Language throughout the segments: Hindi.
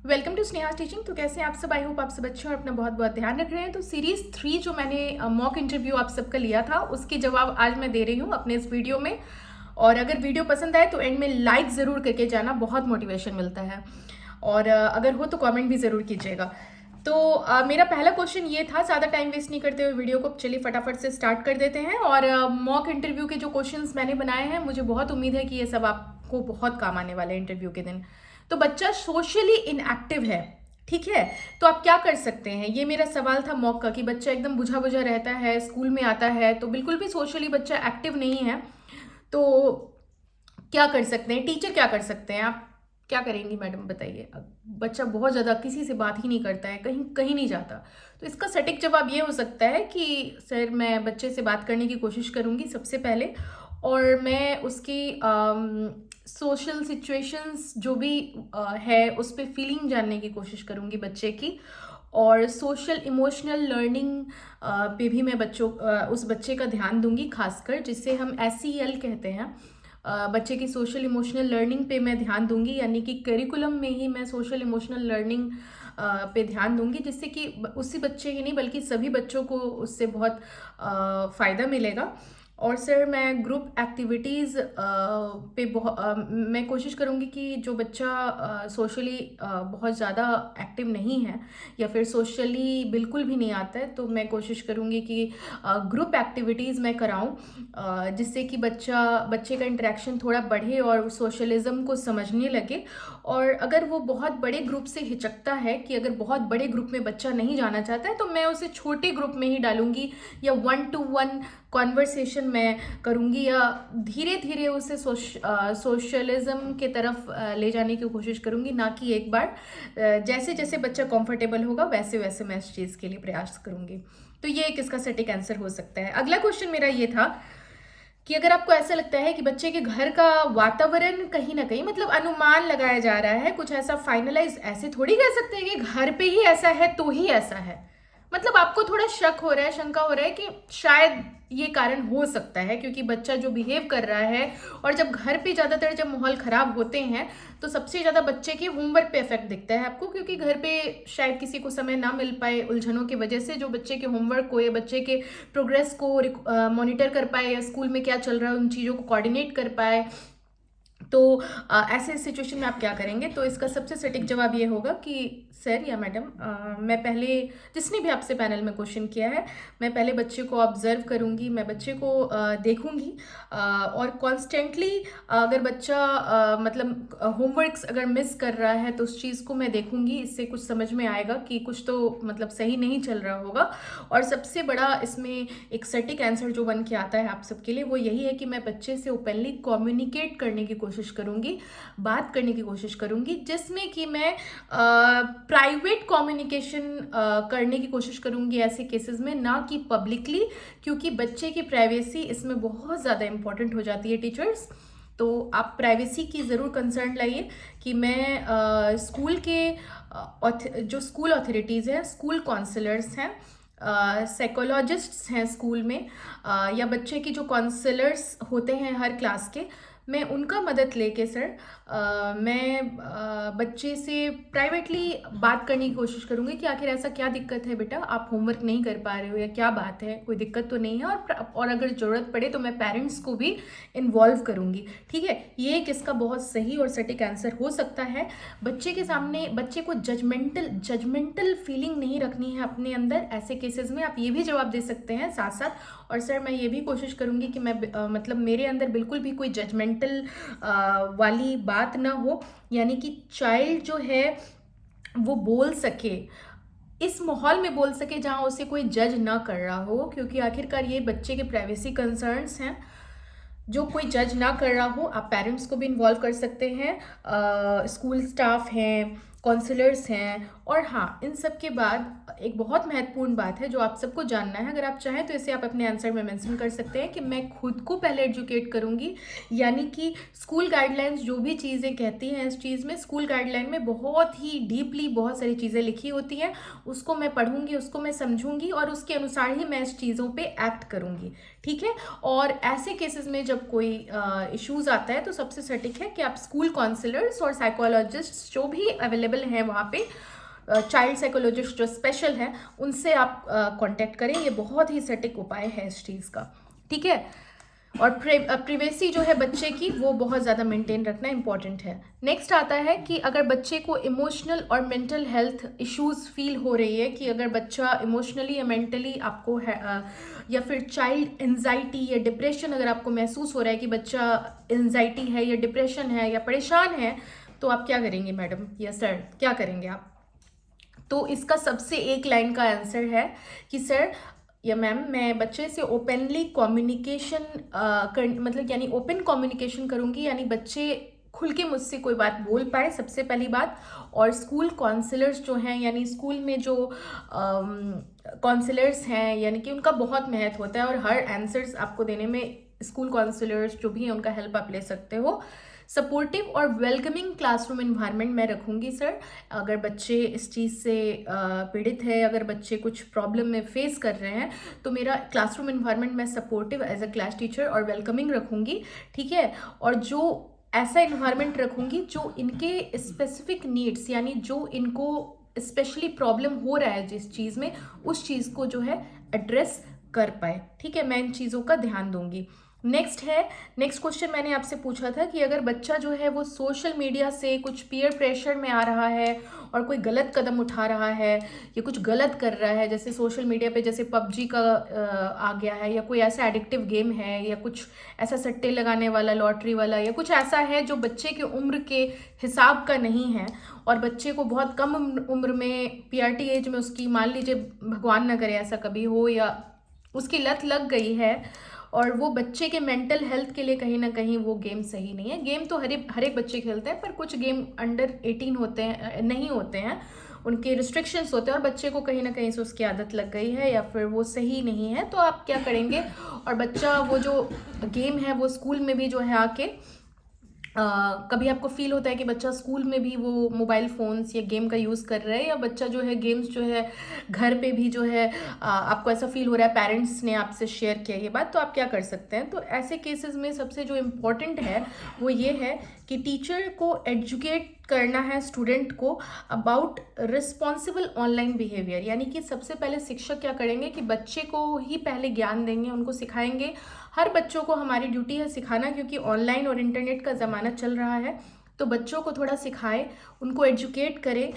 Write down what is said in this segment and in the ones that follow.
Welcome to Sneha teaching. तो कैसे हैं आप सब? आई होप आप सब अच्छे और अपना बहुत बहुत ध्यान रख रहे हैं। तो सीरीज 3 जो मैंने मॉक इंटरव्यू आप सबका लिया था, उसके जवाब आज मैं दे रही हूँ अपने इस वीडियो में। और अगर वीडियो पसंद आए तो एंड में लाइक ज़रूर करके जाना, बहुत मोटिवेशन मिलता है। और अगर हो तो कमेंट भी ज़रूर कीजिएगा। तो मेरा पहला क्वेश्चन ये था, ज़्यादा टाइम वेस्ट नहीं करते हुए वीडियो को चलिए फटाफट से स्टार्ट कर देते हैं। और मॉक इंटरव्यू के जो क्वेश्चंस मैंने बनाए हैं, मुझे बहुत उम्मीद है कि ये सब आपको बहुत काम आने वाले हैं इंटरव्यू के दिन। तो बच्चा सोशली इनएक्टिव है, ठीक है? तो आप क्या कर सकते हैं? ये मेरा सवाल था मॉक का कि बच्चा एकदम बुझा बुझा रहता है, स्कूल में आता है तो बिल्कुल भी सोशली बच्चा एक्टिव नहीं है। तो क्या कर सकते हैं? टीचर क्या कर सकते हैं? आप क्या करेंगी मैडम, बताइए। अब बच्चा बहुत ज़्यादा किसी से बात ही नहीं करता है, कहीं कहीं नहीं जाता। तो इसका सटीक जवाब ये हो सकता है कि सर मैं बच्चे से बात करने की कोशिश करूँगी सबसे पहले, और मैं उसकी सोशल सिचुएशंस जो भी है उस पर फीलिंग जानने की कोशिश करूँगी बच्चे की। और सोशल इमोशनल लर्निंग पे भी मैं उस बच्चे का ध्यान दूंगी, खासकर जिसे हम SEL कहते हैं। बच्चे की सोशल इमोशनल लर्निंग पे मैं ध्यान दूंगी, यानी कि करिकुलम में ही मैं सोशल इमोशनल लर्निंग पे ध्यान दूंगी, जिससे कि उसी बच्चे ही नहीं बल्कि सभी बच्चों को उससे बहुत फ़ायदा मिलेगा। और सर मैं ग्रुप एक्टिविटीज़ पे मैं कोशिश करूँगी कि जो बच्चा सोशली बहुत ज़्यादा एक्टिव नहीं है या फिर सोशली बिल्कुल भी नहीं आता है, तो मैं कोशिश करूँगी कि ग्रुप एक्टिविटीज़ मैं कराऊँ, जिससे कि बच्चे का इंटरेक्शन थोड़ा बढ़े और सोशलिज्म को समझने लगे। और अगर वो बहुत बड़े ग्रुप से हिचकता है, कि अगर बहुत बड़े ग्रुप में बच्चा नहीं जाना चाहता है, तो मैं उसे छोटे ग्रुप में ही डालूंगी, या 1-to-1 कॉन्वर्सेशन मैं करूँगी, या धीरे धीरे उसे सोशलिज्म के तरफ ले जाने की कोशिश करूँगी, ना कि एक बार। जैसे जैसे बच्चा कंफर्टेबल होगा वैसे वैसे मैं इस चीज़ के लिए प्रयास करूँगी। तो ये एक इसका सटीक आंसर हो सकता है। अगला क्वेश्चन मेरा ये था कि अगर आपको ऐसा लगता है कि बच्चे के घर का वातावरण कहीं ना कहीं, मतलब अनुमान लगाया जा रहा है, कुछ ऐसा फाइनलाइज ऐसे थोड़ी कह सकते हैं कि घर पे ही ऐसा है तो ही ऐसा है, मतलब आपको थोड़ा शक हो रहा है, शंका हो रहा है कि शायद ये कारण हो सकता है क्योंकि बच्चा जो बिहेव कर रहा है। और जब घर पे ज़्यादातर जब माहौल ख़राब होते हैं तो सबसे ज़्यादा बच्चे के होमवर्क पे इफेक्ट दिखता है आपको, क्योंकि घर पे शायद किसी को समय ना मिल पाए उलझनों की वजह से, जो बच्चे के होमवर्क को या बच्चे के प्रोग्रेस को मॉनिटर कर पाए, या स्कूल में क्या चल रहा है उन चीज़ों को कोऑर्डिनेट कर पाए। तो ऐसे सिचुएशन में आप क्या करेंगे? तो इसका सबसे सटीक जवाब ये होगा कि सर या मैडम, मैं पहले, जिसने भी आपसे पैनल में क्वेश्चन किया है, मैं पहले बच्चे को ऑब्जर्व करूंगी, मैं बच्चे को देखूंगी, और कॉन्स्टेंटली अगर बच्चा मतलब होमवर्क्स अगर मिस कर रहा है तो उस चीज़ को मैं देखूंगी। इससे कुछ समझ में आएगा कि कुछ तो मतलब सही नहीं चल रहा होगा। और सबसे बड़ा इसमें एक सटीक आंसर जो बन के आता है आप सबके लिए, वो यही है कि मैं बच्चे से ओपनली कम्युनिकेट करने की कोशिश करूंगी, बात करने की कोशिश करूंगी, जिसमें कि मैं प्राइवेट कम्युनिकेशन करने की कोशिश करूंगी ऐसे केसेस में, ना कि पब्लिकली, क्योंकि बच्चे की प्राइवेसी इसमें बहुत ज़्यादा इंपॉर्टेंट हो जाती है टीचर्स। तो आप प्राइवेसी की ज़रूर कंसर्न लाइए कि मैं स्कूल के जो स्कूल अथॉरिटीज़ हैं, स्कूल काउंसलर्स हैं, साइकोलॉजिस्ट्स हैं स्कूल में, या बच्चे की जो काउंसलर्स होते हैं हर क्लास के, मैं उनका मदद लेके सर मैं बच्चे से प्राइवेटली बात करने की कोशिश करूँगी कि आखिर ऐसा क्या दिक्कत है बेटा, आप होमवर्क नहीं कर पा रहे हो, या क्या बात है, कोई दिक्कत तो नहीं है। और अगर ज़रूरत पड़े तो मैं पेरेंट्स को भी इन्वॉल्व करूँगी, ठीक है? ये एक इसका बहुत सही और सटीक आंसर हो सकता है। बच्चे के सामने बच्चे को जजमेंटल फीलिंग नहीं रखनी है अपने अंदर। ऐसे केसेस में आप ये भी जवाब दे सकते हैं साथ साथ। और सर मैं ये भी कोशिश करूँगी कि मैं मतलब मेरे अंदर बिल्कुल भी कोई जजमेंटल वाली बात ना हो, यानी कि चाइल्ड जो है वो बोल सके, इस माहौल में बोल सके जहाँ उसे कोई जज ना कर रहा हो, क्योंकि आखिरकार ये बच्चे के प्राइवेसी कंसर्न्स हैं। जो कोई जज ना कर रहा हो, आप पेरेंट्स को भी इन्वॉल्व कर सकते हैं, स्कूल स्टाफ हैं, काउंसलर्स हैं। और हाँ, इन सब के बाद एक बहुत महत्वपूर्ण बात है जो आप सबको जानना है, अगर आप चाहें तो इसे आप अपने आंसर में मेंशन कर सकते हैं, कि मैं खुद को पहले एजुकेट करूंगी, यानी कि स्कूल गाइडलाइंस जो भी चीज़ें कहती हैं इस चीज़ में, स्कूल गाइडलाइन में बहुत ही डीपली बहुत सारी चीज़ें लिखी होती हैं, उसको मैं पढ़ूंगी, उसको मैं समझूंगी, और उसके अनुसार ही मैं इस चीज़ों पे एक्ट करूंगी, ठीक है? और ऐसे केसेस में जब कोई इश्यूज आता है तो सबसे सटीक है कि आप स्कूल काउंसलर्स और साइकोलॉजिस्ट जो भी अवेलेबल अवेलेबल हैं वहाँ पे, चाइल्ड साइकोलॉजिस्ट जो स्पेशल हैं उनसे आप कांटेक्ट करें। ये बहुत ही सटीक उपाय है इस चीज़ का, ठीक है। और प्रिवेसी जो है बच्चे की वो बहुत ज़्यादा मेंटेन रखना इंपॉर्टेंट है। नेक्स्ट आता है कि अगर बच्चे को इमोशनल और मेंटल हेल्थ इश्यूज फील हो रही है, कि अगर बच्चा इमोशनली या मेंटली आपको है या फिर चाइल्ड एंजाइटी या डिप्रेशन अगर आपको महसूस हो रहा है कि बच्चा एंजाइटी है या डिप्रेशन है या परेशान है, तो आप क्या करेंगे मैडम या सर, क्या करेंगे आप? तो इसका सबसे एक लाइन का आंसर है कि सर या मैम, मैं बच्चे से ओपनली कम्युनिकेशन मतलब यानी ओपन कम्युनिकेशन करूँगी, यानी बच्चे खुल के मुझसे कोई बात बोल पाए, सबसे पहली बात। और स्कूल काउंसलर्स जो हैं, यानी स्कूल में जो काउंसलर्स हैं, यानी कि उनका बहुत महत्व होता है और हर आंसर्स आपको देने में स्कूल काउंसलर्स जो भी हैं उनका हेल्प आप ले सकते हो। सपोर्टिव और वेलकमिंग क्लासरूम इन्वायरमेंट मैं रखूँगी सर। अगर बच्चे इस चीज़ से पीड़ित है, अगर बच्चे कुछ प्रॉब्लम में फेस कर रहे हैं, तो मेरा क्लासरूम इन्वायरमेंट मैं supportive as a class teacher और वेलकमिंग रखूँगी, ठीक है। और जो ऐसा इन्वायरमेंट रखूँगी जो इनके स्पेसिफिक नीड्स, यानी जो इनको स्पेशली प्रॉब्लम हो रहा है जिस चीज़ में, उस चीज़ को जो है एड्रेस कर पाए, ठीक है। मैं इन चीज़ों का ध्यान दूंगी। नेक्स्ट क्वेश्चन मैंने आपसे पूछा था कि अगर बच्चा जो है वो सोशल मीडिया से कुछ पीयर प्रेशर में आ रहा है और कोई गलत कदम उठा रहा है या कुछ गलत कर रहा है, जैसे सोशल मीडिया पे जैसे पबजी का आ गया है, या कोई ऐसा एडिक्टिव गेम है, या कुछ ऐसा सट्टे लगाने वाला, लॉटरी वाला, या कुछ ऐसा है जो बच्चे के उम्र के हिसाब का नहीं है, और बच्चे को बहुत कम उम्र में पीआरटी एज में उसकी, मान लीजिए भगवान न करे ऐसा कभी हो, या उसकी लत लग गई है और वो बच्चे के मेंटल हेल्थ के लिए कहीं ना कहीं वो गेम सही नहीं है। गेम तो हर एक बच्चे खेलते हैं, पर कुछ गेम अंडर 18 होते हैं, नहीं होते हैं, उनके रिस्ट्रिक्शंस होते हैं, और बच्चे को कहीं ना कहीं से उसकी आदत लग गई है या फिर वो सही नहीं है, तो आप क्या करेंगे? और बच्चा वो जो गेम है वो स्कूल में भी जो है आके कभी आपको फील होता है कि बच्चा स्कूल में भी वो मोबाइल फ़ोन्स या गेम का यूज़ कर रहा है, या बच्चा जो है गेम्स जो है घर पे भी जो है आपको ऐसा फील हो रहा है, पेरेंट्स ने आपसे शेयर किया ये बात, तो आप क्या कर सकते हैं? तो ऐसे केसेस में सबसे जो इम्पोर्टेंट है वो ये है कि टीचर को एजुकेट करना है स्टूडेंट को अबाउट रिस्पॉन्सिबल ऑनलाइन बिहेवियर। यानी कि सबसे पहले शिक्षक क्या करेंगे कि बच्चे को ही पहले ज्ञान देंगे, उनको सिखाएंगे। हर बच्चों को हमारी ड्यूटी है सिखाना, क्योंकि ऑनलाइन और इंटरनेट का ज़माना चल रहा है, तो बच्चों को थोड़ा सिखाएं, उनको एजुकेट करें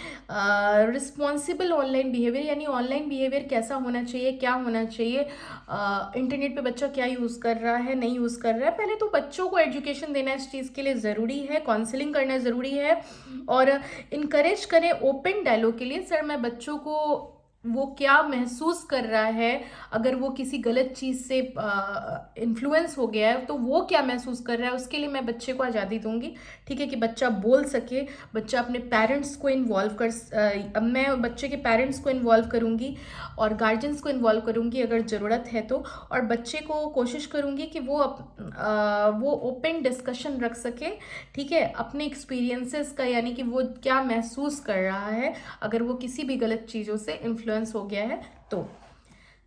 रिस्पॉन्सिबल ऑनलाइन बिहेवियर, यानी ऑनलाइन बिहेवियर कैसा होना चाहिए, क्या होना चाहिए, इंटरनेट पे बच्चा क्या यूज़ कर रहा है, नहीं यूज़ कर रहा है। पहले तो बच्चों को एजुकेशन देना इस चीज़ के लिए ज़रूरी है, काउंसलिंग करना ज़रूरी है, और इनकरेज करें ओपन डायलॉग के लिए। सर, मैं बच्चों को वो क्या महसूस कर रहा है, अगर वो किसी गलत चीज़ से इन्फ्लुएंस हो गया है तो वो क्या महसूस कर रहा है, उसके लिए मैं बच्चे को आज़ादी दूंगी, ठीक है, कि बच्चा बोल सके, बच्चा अपने पेरेंट्स को इन्वॉल्व कर अब मैं बच्चे के पेरेंट्स को इन्वॉल्व करूंगी और गार्जियंस को इन्वॉल्व करूंगी अगर ज़रूरत है तो, और बच्चे को कोशिश करूंगी कि वो ओपन डिस्कशन रख सके, ठीक है, अपने एक्सपीरियंसेस का, यानी कि वो क्या महसूस कर रहा है अगर वो किसी भी गलत चीज़ों से इन्फ्लुएंस हो गया है तो।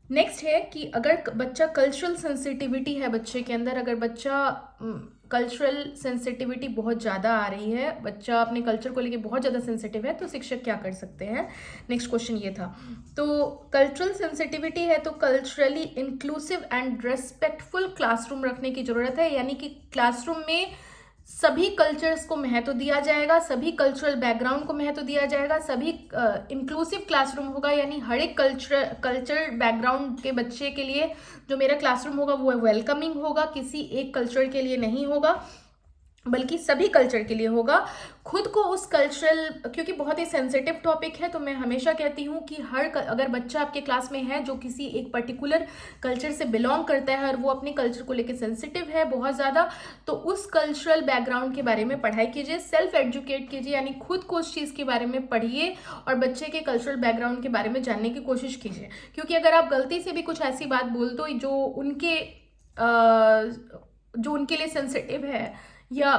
नेक्स्ट है कि अगर बच्चा कल्चरल सेंसिटिविटी है बच्चे के अंदर, अगर बच्चा कल्चरल सेंसिटिविटी बहुत ज़्यादा आ रही है, बच्चा अपने कल्चर को लेके बहुत ज़्यादा सेंसिटिव है, तो शिक्षक क्या कर सकते हैं? नेक्स्ट क्वेश्चन ये था। तो कल्चरल सेंसिटिविटी है तो culturally inclusive and respectful classroom रखने की ज़रूरत है, यानी कि क्लासरूम में सभी कल्चर्स को महत्व दिया जाएगा, सभी कल्चरल बैकग्राउंड को महत्व दिया जाएगा, सभी इंक्लूसिव क्लासरूम होगा, यानी हर एक कल्चर बैकग्राउंड के बच्चे के लिए जो मेरा क्लासरूम होगा वो वेलकमिंग होगा, किसी एक कल्चर के लिए नहीं होगा बल्कि सभी कल्चर के लिए होगा। खुद को उस कल्चरल, क्योंकि बहुत ही सेंसिटिव टॉपिक है, तो मैं हमेशा कहती हूँ कि अगर बच्चा आपके क्लास में है जो किसी एक पर्टिकुलर कल्चर से बिलोंग करता है और वो अपने कल्चर को लेकर सेंसिटिव है बहुत ज़्यादा, तो उस कल्चरल बैकग्राउंड के बारे में पढ़ाई कीजिए, सेल्फ एजुकेट कीजिए, यानी खुद को उस चीज़ के बारे में पढ़िए और बच्चे के कल्चरल बैकग्राउंड के बारे में जानने की कोशिश कीजिए। क्योंकि अगर आप गलती से भी कुछ ऐसी बात बोल दो जो उनके लिए सेंसिटिव है या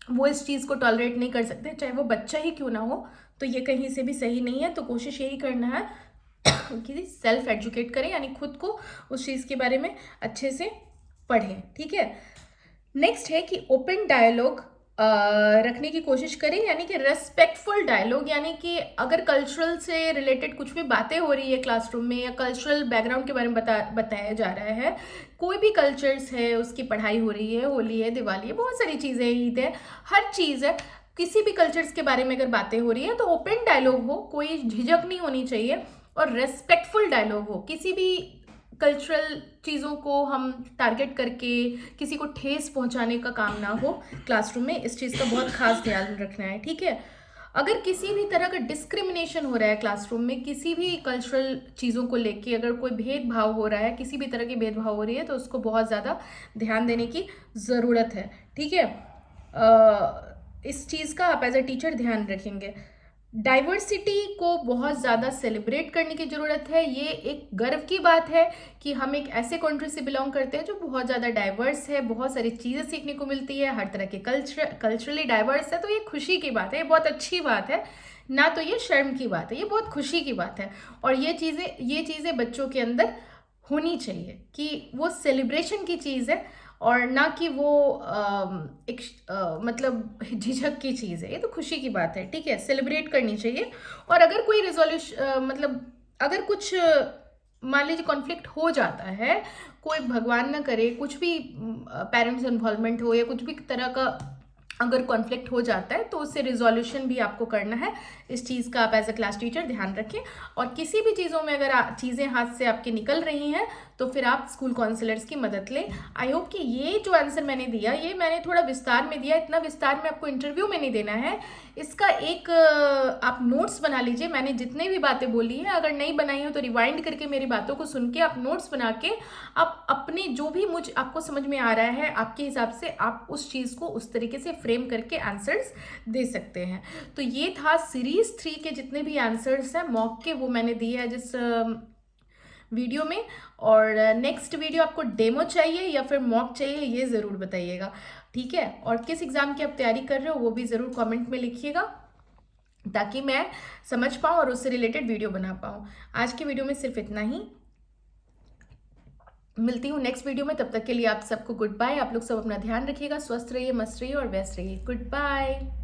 वो इस चीज़ को टॉलरेट नहीं कर सकते, चाहे वो बच्चा ही क्यों ना हो, तो ये कहीं से भी सही नहीं है। तो कोशिश यही करना है कि सेल्फ एजुकेट करें, यानी खुद को उस चीज़ के बारे में अच्छे से पढ़ें, ठीक है। नेक्स्ट है कि ओपन डायलॉग रखने की कोशिश करें, यानी कि रेस्पेक्टफुल डायलॉग, यानी कि अगर कल्चरल से रिलेटेड कुछ भी बातें हो रही है क्लासरूम में या कल्चरल बैकग्राउंड के बारे में बताया जा रहा है, कोई भी कल्चर्स है उसकी पढ़ाई हो रही है, होली है, दिवाली है, बहुत सारी चीज़ें, ईद है, हर चीज़ है, किसी भी कल्चर्स के बारे में अगर बातें हो रही है तो ओपन डायलॉग हो, कोई झिझक नहीं होनी चाहिए और रेस्पेक्टफुल डायलॉग हो। किसी भी कल्चरल चीज़ों को हम टारगेट करके किसी को ठेस पहुंचाने का काम ना हो क्लासरूम में, इस चीज़ का बहुत खास ध्यान रखना है, ठीक है। अगर किसी भी तरह का डिस्क्रिमिनेशन हो रहा है क्लासरूम में, किसी भी कल्चरल चीज़ों को लेके अगर कोई भेदभाव हो रहा है, किसी भी तरह की भेदभाव हो रही है, तो उसको बहुत ज़्यादा ध्यान देने की ज़रूरत है, ठीक है। इस चीज़ का आप एज अ टीचर ध्यान रखेंगे। डाइवर्सिटी को बहुत ज़्यादा सेलिब्रेट करने की ज़रूरत है। ये एक गर्व की बात है कि हम एक ऐसे कंट्री से बिलोंग करते हैं जो बहुत ज़्यादा डाइवर्स है, बहुत सारी चीज़ें सीखने को मिलती है, हर तरह के कल्चरली डाइवर्स है, तो ये खुशी की बात है, ये बहुत अच्छी बात है, ना तो ये शर्म की बात है, ये बहुत खुशी की बात है। और ये चीज़ें बच्चों के अंदर होनी चाहिए कि वो सेलिब्रेशन की चीज़ है और ना कि वो एक मतलब झिझक की चीज़ है। ये तो खुशी की बात है, ठीक है, सेलिब्रेट करनी चाहिए। और अगर कोई रिजोल्यूशन मतलब अगर कुछ मान लीजिए कॉन्फ्लिक्ट हो जाता है, कोई भगवान ना करे कुछ भी पेरेंट्स इन्वॉल्वमेंट हो या कुछ भी तरह का अगर कॉन्फ्लिक्ट हो जाता है, तो उससे रिजोल्यूशन भी आपको करना है। इस चीज़ का आप एज अ क्लास टीचर ध्यान रखें। और किसी भी चीज़ों में अगर चीज़ें हाथ से आपके निकल रही हैं तो फिर आप स्कूल काउंसलर्स की मदद लें। आई होप कि ये जो आंसर मैंने दिया, ये मैंने थोड़ा विस्तार में दिया, इतना विस्तार में आपको इंटरव्यू में नहीं देना है। इसका एक आप नोट्स बना लीजिए। मैंने जितने भी बातें बोली हैं, अगर नहीं बनाई हो तो रिवाइंड करके मेरी बातों को सुन के आप नोट्स बना के आप अपने जो भी आपको समझ में आ रहा है, आपके हिसाब से आप उस चीज़ को उस तरीके से फ्रेम करके आंसर्स दे सकते हैं। तो ये था सीरीज 3 के जितने भी आंसर्स हैं मॉक के, वो मैंने दिए हैं जिस वीडियो में। और नेक्स्ट वीडियो आपको डेमो चाहिए या फिर मॉक चाहिए, ये ज़रूर बताइएगा, ठीक है। और किस एग्ज़ाम की आप तैयारी कर रहे हो वो भी ज़रूर कमेंट में लिखिएगा, ताकि मैं समझ पाऊँ और उससे रिलेटेड वीडियो बना पाऊँ। आज की वीडियो में सिर्फ इतना ही, मिलती हूँ नेक्स्ट वीडियो में। तब तक के लिए आप सबको गुड बाय। आप लोग सब अपना ध्यान रखिएगा, स्वस्थ रहिए, मस्त रहिए और व्यस्त रहिए। Good bye.